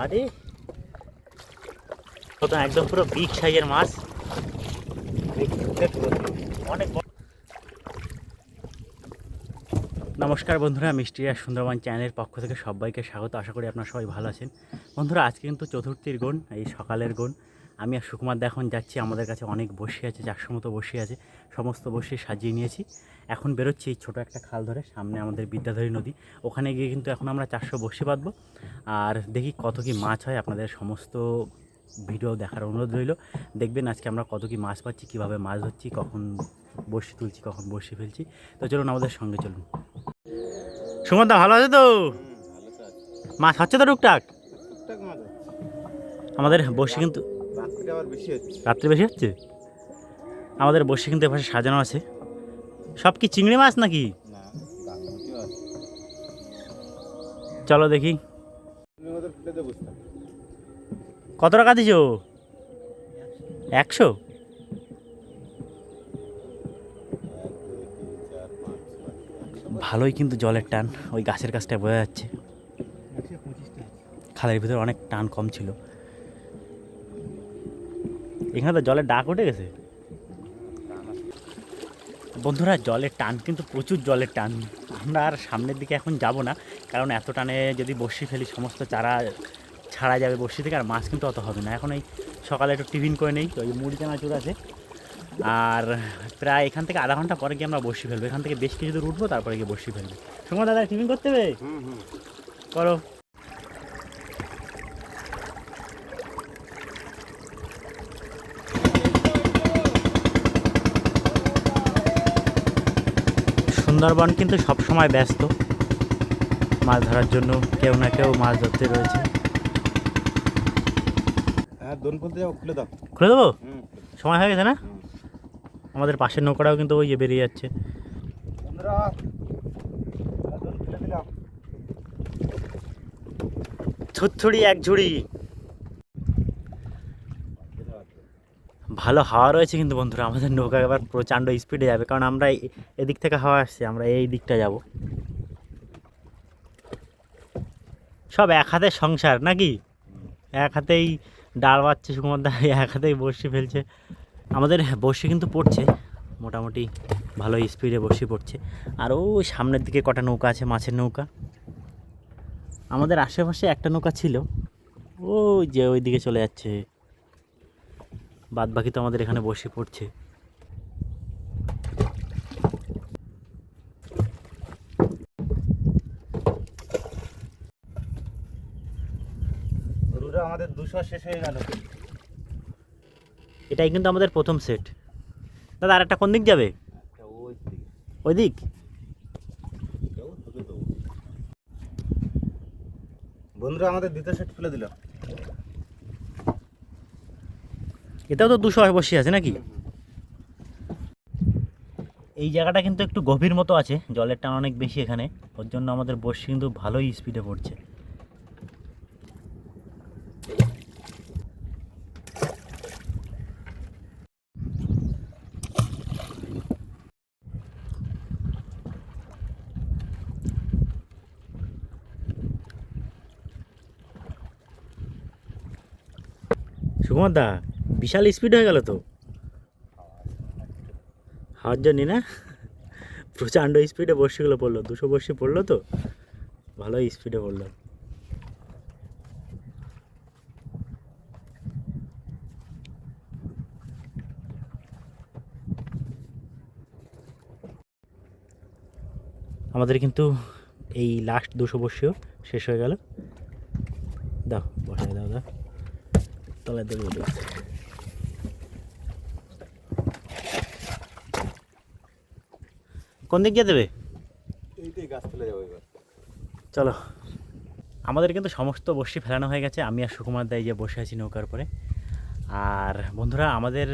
আরে তো একদম পুরো বিগ সাইজের মাছ, অনেক। নমস্কার বন্ধুরা, মিষ্টি আর সুন্দরবন চ্যানেলের পক্ষ থেকে সবাইকে স্বাগত। আশা করি আপনারা সবাই ভালো আছেন। বন্ধুরা, আজকে কিন্তু চতুর্থীর গুণ, এই সকালের গুণ। আমি আর সুকুমার এখন যাচ্ছি। আমাদের কাছে অনেক বসি আছে, 400 মতো বসি আছে। সমস্ত বসি সাজিয়ে নিয়েছি। এখন বেরোচ্ছি এই ছোটো একটা খাল ধরে, সামনে আমাদের বিদ্যাধরী নদী। ওখানে গিয়ে কিন্তু এখন আমরা 400 বসি বাঁধবো। আর দেখি কত কি মাছ হয়। আপনাদের সমস্ত ভিডিও দেখার অনুরোধ রইল। দেখবেন আজকে আমরা কত কি মাছ পাচ্ছি, কীভাবে মাছ ধরছি, কখন বসি তুলছি, কখন বসি ফেলছি। তো চলুন, আমাদের সঙ্গে চলুন। সুমন দা ভালো আছে তো? মাছ হচ্ছে তো টুকটাক? আমাদের বসি কিন্তু রাত্রে বেশি হচ্ছে। আমাদের বসি কিন্তু এপাশে সাজানো আছে। সব কি চিংড়ি মাছ নাকি? চলো দেখি। কত টাকা দিছ? 100? ভালোই কিন্তু জলের টান, ওই গাছের কাছটায় বোঝা যাচ্ছে। খালের ভিতরে অনেক টান কম ছিল। এখানে তো জলের ডাক উঠে গেছে। বন্ধুরা, জলের টান কিন্তু প্রচুর জলের টান। আমরা আর সামনের দিকে এখন যাব না, কারণ এত টানে যদি বড়শি ফেলি সমস্ত চারা ছাড়া যাবে বড়শি থেকে, আর মাছ কিন্তু অত হবে না। এখন এই সকালে একটু টিফিন করে নেই, ওই মুড়ি চানাচুর আছে। আর প্রায় এখান থেকে আধা ঘন্টা পরে গিয়ে আমরা বড়শি ফেলবো। এখান থেকে বেশ কিছু দূর উঠবো, তারপরে গিয়ে বড়শি ফেলবো। সময় দাদা, টিফিন করতে হবে? করো। সুন্দরবন কিন্তু সবসময় ব্যস্ত মাছ ধরার জন্য, কেউ না কেউ মাছ ধরতে রয়েছে। খুলে দেবো? সময় হয়ে গেছে না? আমাদের পাশের নৌকাটাও কিন্তু ওই যে বেরিয়ে যাচ্ছে। থুড়ি এক ঝুড়ি। ভালো হাওয়া রয়েছে কিন্তু বন্ধুরা, আমাদের নৌকা এবার প্রচণ্ড স্পিডে যাবে, কারণ আমরা এদিক থেকে হাওয়া আসছে, আমরা এই দিকটা যাব। সব এক হাতে সংসার নাকি? এক হাতেই ডাল বাচ্ছে সুকুমারদা, এক হাতেই বড়শি ফেলছে। আমাদের বড়শি কিন্তু পড়ছে মোটামুটি, ভালো স্পিডে বড়শি পড়ছে। আর ওই সামনের দিকে কটা নৌকা আছে, মাছের নৌকা। আমাদের আশেপাশে একটা নৌকা ছিল, ওই যে ওই দিকে চলে যাচ্ছে। বাদ বাকি তো আমাদের এখানে বড়শি পড়ছে। আমাদের 200 শেষ হয়ে গেল। এটাই কিন্তু আমাদের প্রথম সেট। দাদা, আর একটা কোন দিক যাবে? ওই দিক। বন্ধুরা, আমাদের দ্বিতীয় সেট খুলে দিল। এটাও তো 200 বসি আছে নাকি? এই জায়গাটা কিন্তু একটু গভীর মতো আছে, জলের টান অনেক বেশি এখানে, ওর জন্য আমাদের বড়শি কিন্তু ভালোই স্পিডে পড়ছে। সুকুমার দা, বিশাল স্পিড হয়ে গেল তো হাওয়ার জন্যে না? প্রচণ্ড স্পিডে বড়শিগুলো পড়লো, 200 বড়শি পড়লো তো, ভালোই স্পিডে পড়লো। আমাদের কিন্তু এই লাস্ট 200 বড়শিও শেষ হয়ে গেল। দাও, বসাই দাও, দাও তলায় দেবো। কোন দিক দিয়ে দেবে? এইটাই গাছ ফেলে যাবো এবার। চলো। আমাদের কিন্তু সমস্ত বড়শি ফেলানো হয়ে গেছে। আমি আর সুকুমার দাই যে বসে আছি নৌকার পরে। আর বন্ধুরা, আমাদের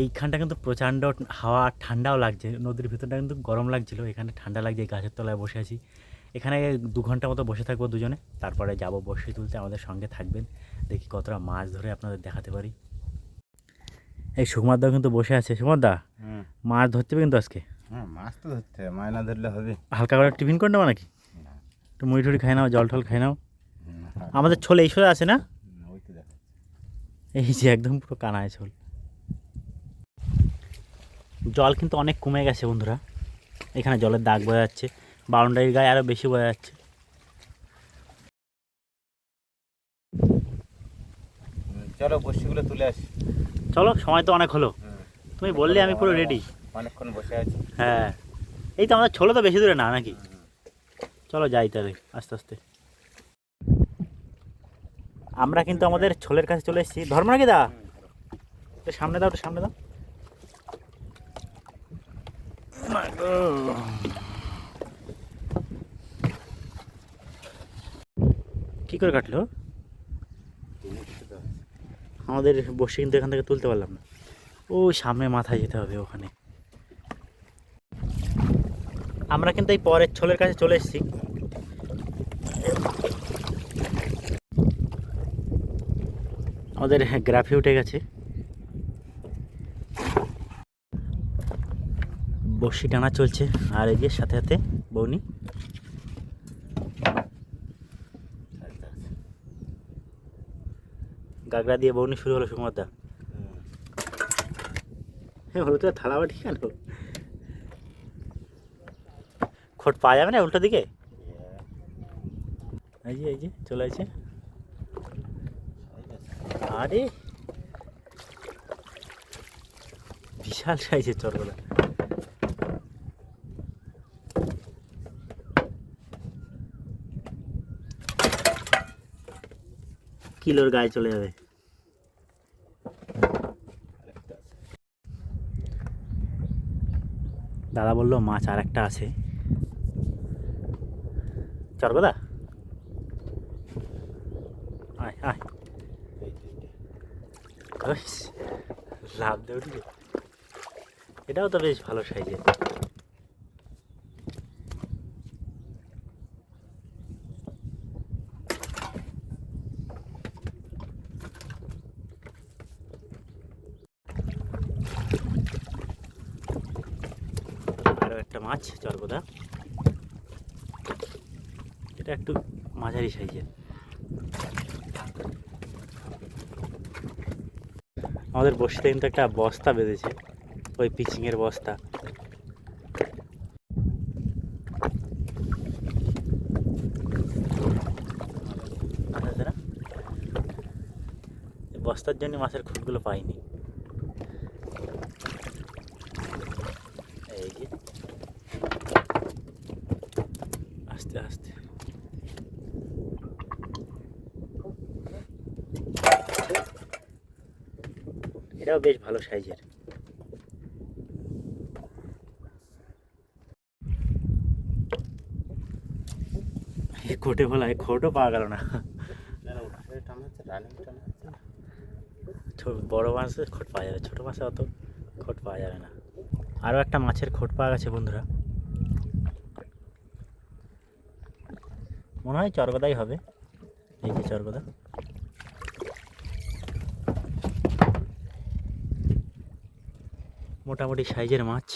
এইখানটা কিন্তু প্রচণ্ড হাওয়া, ঠান্ডাও লাগছে। নদীর ভিতরটা কিন্তু গরম লাগছিল, এখানে ঠান্ডা লাগছে। গাছের তলায় বসে আছি। এখানে 2 ঘন্টা মতো বসে থাকবো দুজনে, তারপরে যাব বড়শি তুলতে। আমাদের সঙ্গে থাকবেন, দেখি কতটা মাছ ধরে আপনাদের দেখাতে পারি। এই সুকুমার দাও কিন্তু বসে আছে। সুকুমার দা, মাছ ধরতে হবে কিন্তু আজকে। মাছ তো ধরতে হবে, মাছ না ধরলে হবে? হালকা করে টিফিন করে নেবো নাকি? একটু মুড়ি টুড়ি খাই নাও, জল টল খাই নাও। আমাদের ছোল এই সোজা আছে না? ওই তো দেখ। এই যে একদম পুরো কানায় ছোল। জল কিন্তু অনেক কমে গেছে বন্ধুরা, এখানে জলের দাগ বোঝা যাচ্ছে, বাউন্ডারির গায়ে আরও বেশি বোঝা যাচ্ছে। চলো বসিগুলো তুলে আসি। চলো, সময় তো অনেক হলো, তুমি বললে আমি পুরো রেডি। অনেকক্ষণ বসে আছি। হ্যাঁ, এই তো আমাদের ছোলো তো বেশি দূরে না নাকি? চলো যাই তাহলে আস্তে আস্তে। আমরা কিন্তু আমাদের ছোলের কাছে চলে এসেছি। ধর্ম নাকি দা, একটু সামনে দাও, একটু সামনে দাও। কি করে কাটলো? আমাদের বসে কিন্তু এখান থেকে তুলতে পারলাম না, ওই সামনে মাথায় যেতে হবে ওখানে। আমরা কিন্তু এই পরের ছোলের কাছে চলে এসেছি। আমাদের গ্রাফি উঠে গেছে, বড়শি টানা চলছে, আর এই যে সাথে সাথে বৌনি। গাগরা দিয়ে বৌনি শুরু হলো সুকুমার দা। হ্যাঁ, হলো তো থালা বাটি কেন? খোট পাওয়া যাবে না উল্টো দিকে? এই যে চলে আসছে। আরে বিশাল সাইজের চরগোলা। কিলোর গায়ে চলে যাবে। দাদা বললো মাছ আর একটা আছে। চরগোদা আয় আয়, লাভ দে উঠবে। এটাও তো বেশ ভালো সাইজের। আরও একটা মাছ চরগোদা, এটা একটু মাঝারি সাইজের। আমাদের বসতে কিন্তু একটা বস্তা বেঁধেছে, ওই পিচিংয়ের বস্তা। আছে না, বস্তার জন্য মাছের খুঁটগুলো পাইনি। এই যে আস্তে আস্তে এটাও বেশ ভালো সাইজের। কোটে বলায় খোটও পাওয়া গেল না। বড় মাছের খোট পাওয়া যাবে, ছোটো মাছে অত খোট পাওয়া যাবে না। আরও একটা মাছের খোট পাওয়া গেছে বন্ধুরা, মনে হয় চরগোদাই হবে। এই যে চরগোদা, মোটামুটি সাইজের মাছ।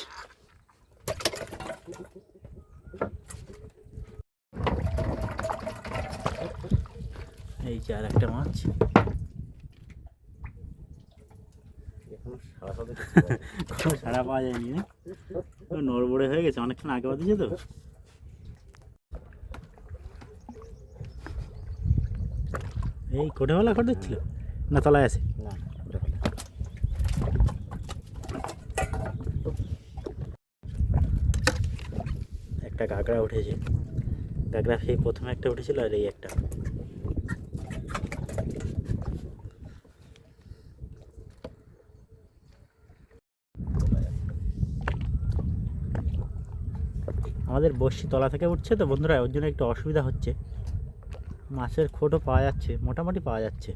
এই যে আর একটা মাছ। কোনো সাড়া পাওয়া যায়নি, নড়বড়ে হয়ে গেছে, অনেকক্ষণ আগে বাদিয়েছে তো। এই কোটেওয়ালা খড় দিচ্ছিল না, তলায় আছে না, একটা কাঁকড়া উঠেছে। কাঁকড়া সেই প্রথমে একটা উঠেছিল, আর এই একটা। আমাদের বড়শি তলা থেকে উঠছে তো বন্ধুরা, ওর জন্য একটু অসুবিধা হচ্ছে। মাছের খোটও পাওয়া যাচ্ছে, মোটামুটি পাওয়া যাচ্ছে।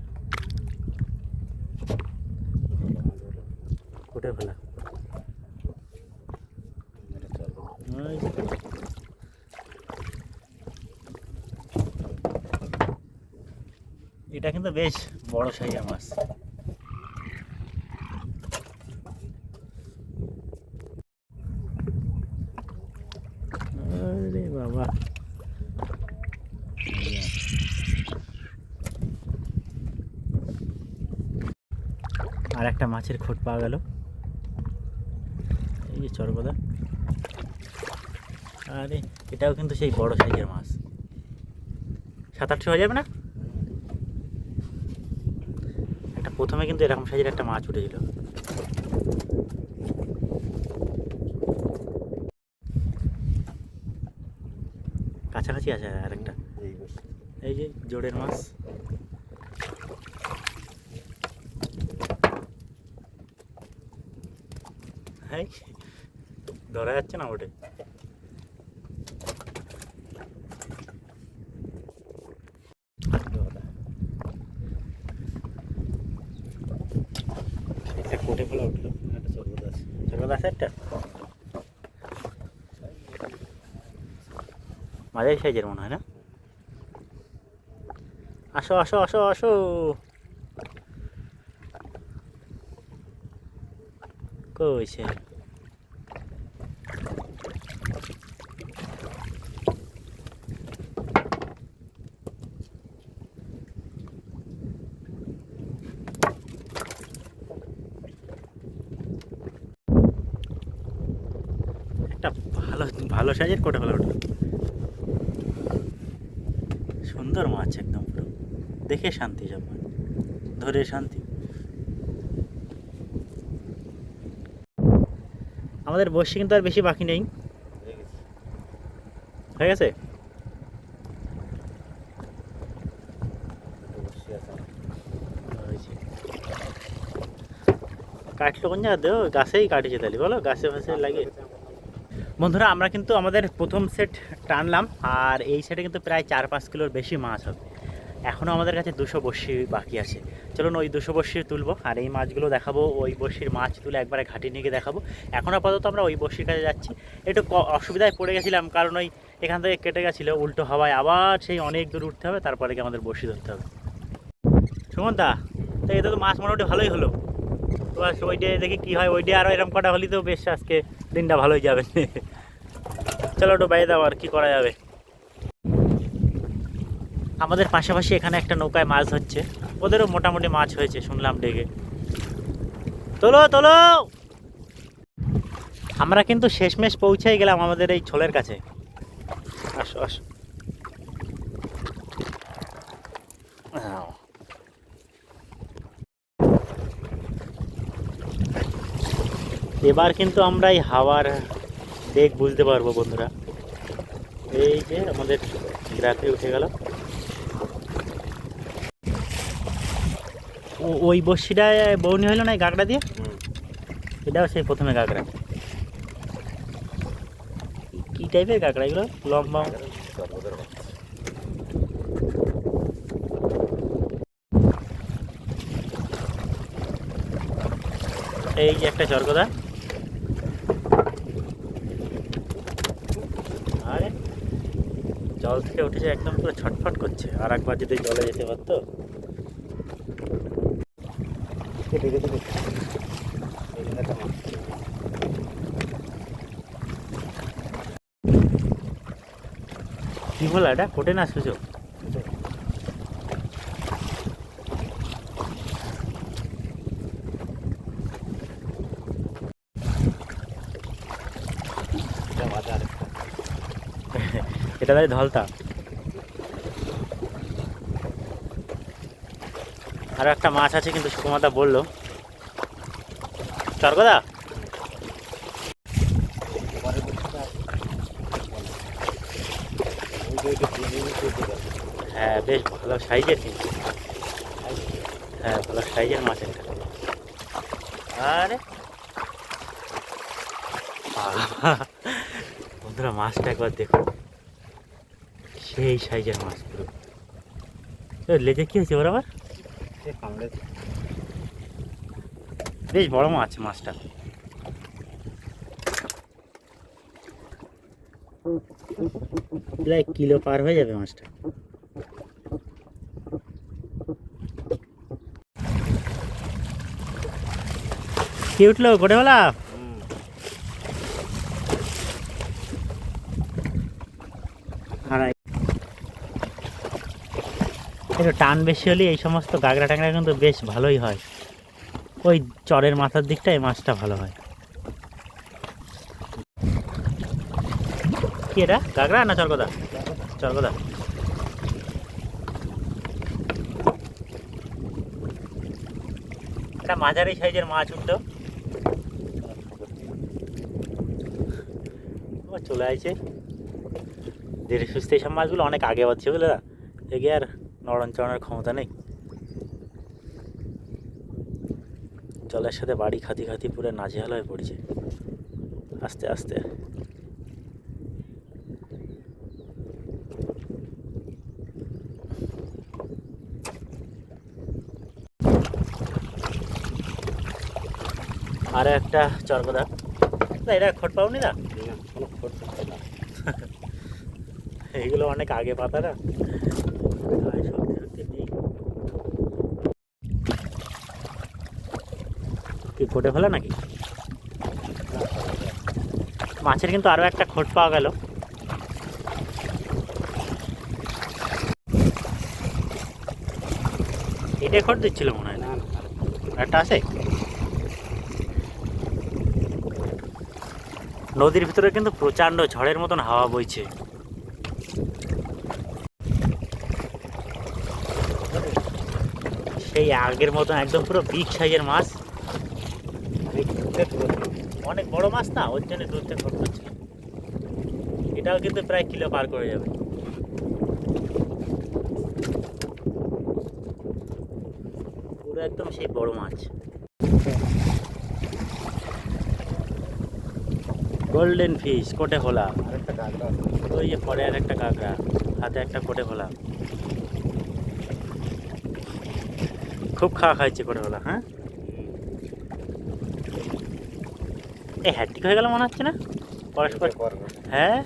কোটে ফেলা এটা কিন্তু বেশ বড় সাইজের মাছ। আরে বাবা, আর একটা মাছের খোট পাওয়া গেল, এই যে চরগদা। আরে এটাও কিন্তু সেই বড় সাইজের মাছ, 700-800 হয়ে যাবে না? একটা প্রথমে কিন্তু এরকম সাইজের একটা মাছ উঠেছিল। কাছাকাছি আছে আর একটা, এই বসে এই যে জোড়ের মাছ। হ্যাঁ, ধরা যাচ্ছে না ওঠে। একটা কোটে ফেলা উঠলো, একটা চরগদা আছে। চরগদা আছে একটা মাঝারি সাইজের মনে হয় না? আসো আসো আসো আসো, কইছে একটা ভালো ভালো সাইজের কোটে ফেলা উঠলো। সুন্দর মাছ একদম, পুরো দেখে শান্তি, সব মাছ ধরে শান্তি। আমাদের বর্ষি কিন্তু আর বেশি বাকি নেই, হয়ে গেছে। হয়ে গেছে। দুটো বসে আছে আমার। হয়েছে। কাটলো কোন জায়গা দেও, গাছেই কাটিছে তাহলে বলো, গাছে ফাছে লাগিয়ে। বন্ধুরা আমরা কিন্তু আমাদের প্রথম সেট টানলাম, আর এই সেটে কিন্তু প্রায় 4-5 কিলোর বেশি মাছ হবে। এখনও আমাদের কাছে 200 বড়শি বাকি আছে। চলুন ওই 200 বড়শির তুলবো, আর এই মাছগুলো দেখাবো। ওই বড়শির মাছ তুলে একবারে ঘাটি নিয়ে গিয়ে দেখাবো। এখন আপাতত আমরা ওই বড়শির কাছে যাচ্ছি। একটু অসুবিধায় পড়ে গেছিলাম, কারণ ওই এখান থেকে কেটে গেছিলো, উল্টো হওয়ায় আবার সেই অনেক দূর উঠতে হবে, তারপরে কি আমাদের বড়শি ধরতে হবে। সুমনদা, তো এতে তো মাছ মোটামুটি ভালোই হলো। তো ওই ডে দেখি কী হয়, ওই ডে আরও এরকম কটা হলেই তো বেশ আজকে দিনটা ভালোই যাবে। চলো ওটা বাইরে দাও, আর কী করা যাবে। আমাদের পাশাপাশি এখানে একটা নৌকায় মাছ ধরছে, ওদেরও মোটামুটি মাছ হয়েছে শুনলাম ডেকে। তোলো তোলো। আমরা কিন্তু শেষমেশ পৌঁছেই গেলাম আমাদের এই ছোলের কাছে। আসো আসো। এবার কিন্তু আমরা এই হাওয়ার বেগ বুঝতে পারবো বন্ধুরা। এই যে আমাদের গ্রাফে উঠে গেল, ওই বড়শিটায় বউনি হইলো না এই গাগড়া দিয়ে। এটাও সেই প্রথমে গাগড়া। কি টাইপের গাগড়া এগুলো, লম্বা? চরগদার মাছ। এই যে একটা চরগদা। আরে জল থেকে উঠেছে, একদম পুরো ছটফট করছে। আর একবার যদি জলে যেতে পারতো। কেটে কেটে কেটে। এখানে একটা মাছ। কি বলা এটা, কোটে না সুযোগ? এটা মাছ আরেকটা। এটা তাই ধলতা। আর একটা মাছ আছে কিন্তু সুকুমাদা বললো। চরগদা? পরের বছরটা ওই যে ওইটা দিয়ে দিয়ে করতে পারবে। হ্যাঁ বেশ ভালো সাইজের কিন্তু। হ্যাঁ ভালো সাইজের মাছ একটা। আরে বাবা, বন্ধুরা মাছটা একবার দেখো, সেই সাইজের মাছ পুরো। লেজে কি হয়েছে ওর আবার? সে কামড়েছে। বেশ বড় মাছ মাছটা। প্রায় কিলো পার হয়ে যাবে মাছটা। কি উঠলো গোটেবেলা? আর একটু টান বেশি হলে এই সমস্ত গাগরা ট্যাংরা কিন্তু বেশ ভালোই হয়। ওই চরের মাথার দিকটা এই মাছটা ভালো হয়। কি এটা কাঁকড়া না চরগদা? চরগদা। এটা মাঝারি সাইজের মাছ উঠলো। ও চলে আসছে ধীরে সুস্থে। এইসব মাছগুলো অনেক আগে বাড়ছে বুঝলে না, এগিয়ে আর নড়ন চড়ানোর ক্ষমতা নেই। জলের সাথে বাড়ি খাতি খাতি পুরো নাজেহাল হয়ে পড়ছে আস্তে আস্তে। আরো একটা চরগদা। না এটা খোট পাওনি না? কোনো খোঁজ পাচ্ছি না। এইগুলো অনেক আগে পাতা না, গায়ে শক্তি শক্তি নেই। কি খোটে ফেলা নাকি? মাছের কিন্তু আরো একটা খোট পাওয়া গেল। এটাই খোট দিচ্ছিল মনে হয়। না না না, একটা আছে নদীর ভিতরে কিন্তু প্রচন্ড ঝড়ের মতন হাওয়া বইছে। সেই আগের মতন একদম পুরো বিগ সাইজের মাছ। অনেক দূরে দূরে। অনেক বড় মাছ না, ওর জন্য দূর থেকে খোট করছিল। এটাও কিন্তু প্রায় কিলো পার করে যাবে। পুরো একদম সেই বড় মাছ। গোল্ডেন ফিশ কোটে খোলা। আরেকটা কাঁকড়া আছে। ওই যে পরে আর একটা কাঁকড়া, হাতে একটা কোটে খোলা। খুব খাওয়া খাইছে কোটে খোলা। হ্যাঁ এই হ্যাট্রিক হয়ে গেল মনে হচ্ছে না পরস্পর? এটা করবো। হ্যাঁ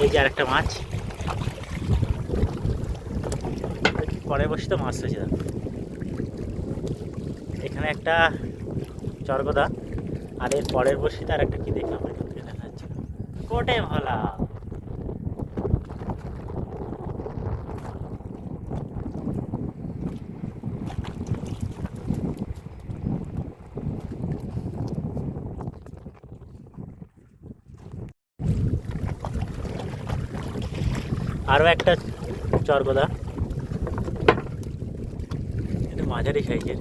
এই যে আরেকটা মাছ পরে বসে তো মাছ হয়েছে। এখানে একটা চরগদা, আর এর পরের বসিতে আর একটা কি দেখলাম এখান থেকে দেখা যাচ্ছে কোটে ভোলা। আরও একটা চরগদা, এটা মাঝারি সাইজের।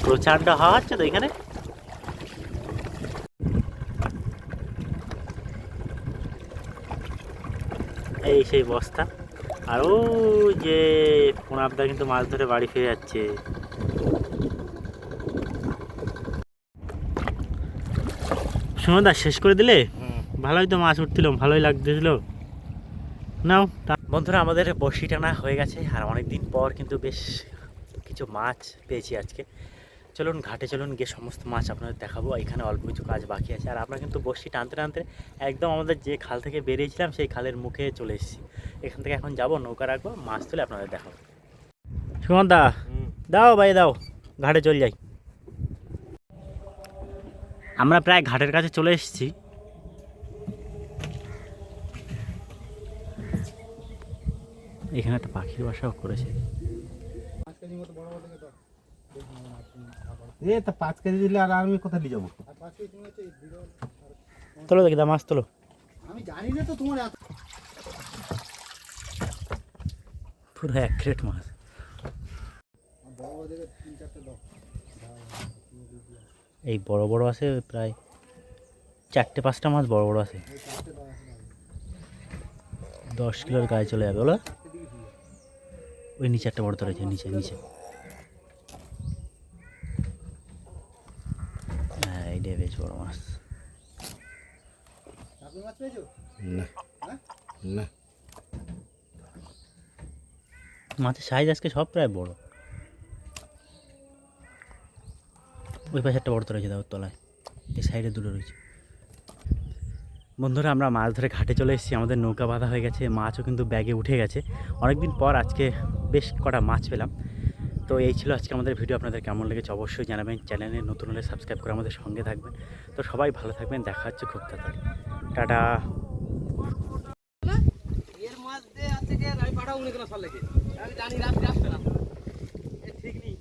প্রচণ্ড হাওয়া হচ্ছে তো এখানে। এই সেই বস্তা। আর ও যে পোনাপদা কিন্তু মাছ ধরে বাড়ি ফিরে যাচ্ছে। সুমনদা শেষ করে দিলে? ভালোই তো মাছ উঠছিল, ভালোই লাগতেছিল। নাও বন্ধুরা, আমাদের বড়শি টানা হয়ে গেছে আর অনেক দিন পর কিন্তু বেশ কিছু মাছ পেয়েছি আজকে। চলুন ঘাটে চলুন, গিয়ে সমস্ত মাছ আপনাদের দেখাবো। এখানে অল্প কিছু কাজ বাকি আছে। আর আমরা কিন্তু বড়শি টানতে টানতে একদম আমাদের যে খাল থেকে বেরিয়েছিলাম সেই খালের মুখে চলে এসেছি। এখান থেকে এখন যাব, নৌকা রাখবো, মাছ তুলে আপনাদের দেখাবো। সুমন দা দাও ভাই দাও, ঘাটে চল যাই। আমরা প্রায় ঘাটের কাছে চলে এসেছি। এখানে একটা পাখির বাসাও করেছে। তা 5 কেজি দিলে আর আমি কোথায় নিয়ে যাবো? তোলো দেখি দা মাছ তোলো। আমি জানি না তো তোমার এত। পুরো 1 ক্রেট মাছ। এই বড় বড় আছে প্রায় 4-5টা মাছ বড় বড় আছে। 10 কিলোর গায়ে চলে যাবে বলো। ওই নিচে একটা বড় তো রয়েছে, নিচে নিচে। হ্যাঁ এইটাই বেশ বড় মাছ। না না, মাছের সাইজ আজকে সব প্রায় বড়। ওই পাশে একটা বড় তো রয়েছে, ওর তলায়। এই সাইডে দুটো রয়েছে। বন্ধুরা আমরা মাছ ধরে ঘাটে চলে এসেছি, আমাদের নৌকা বাঁধা হয়ে গেছে, মাছও কিন্তু ব্যাগে উঠে গেছে। অনেকদিন পর আজকে বেশ কটা মাছ পেলাম। তো এই ছিল আজকে আমাদের ভিডিও। আপনাদের কেমন লেগেছে অবশ্যই জানাবেন। চ্যানেলে নতুন হলে সাবস্ক্রাইব করে আমাদের সঙ্গে থাকবেন। তো সবাই ভালো থাকবেন, দেখা হচ্ছে খুব তাড়াতাড়ি। টাটা। এর মাছ দিয়ে আছে কে আমি পাঠাবো না কোনো সালে আমি জানি রাত্রে আসবে না ঠিক নেই।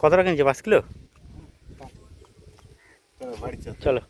কত টাকা নিচ্ছে? 5 কিলো। বাড়ি চল। চলো।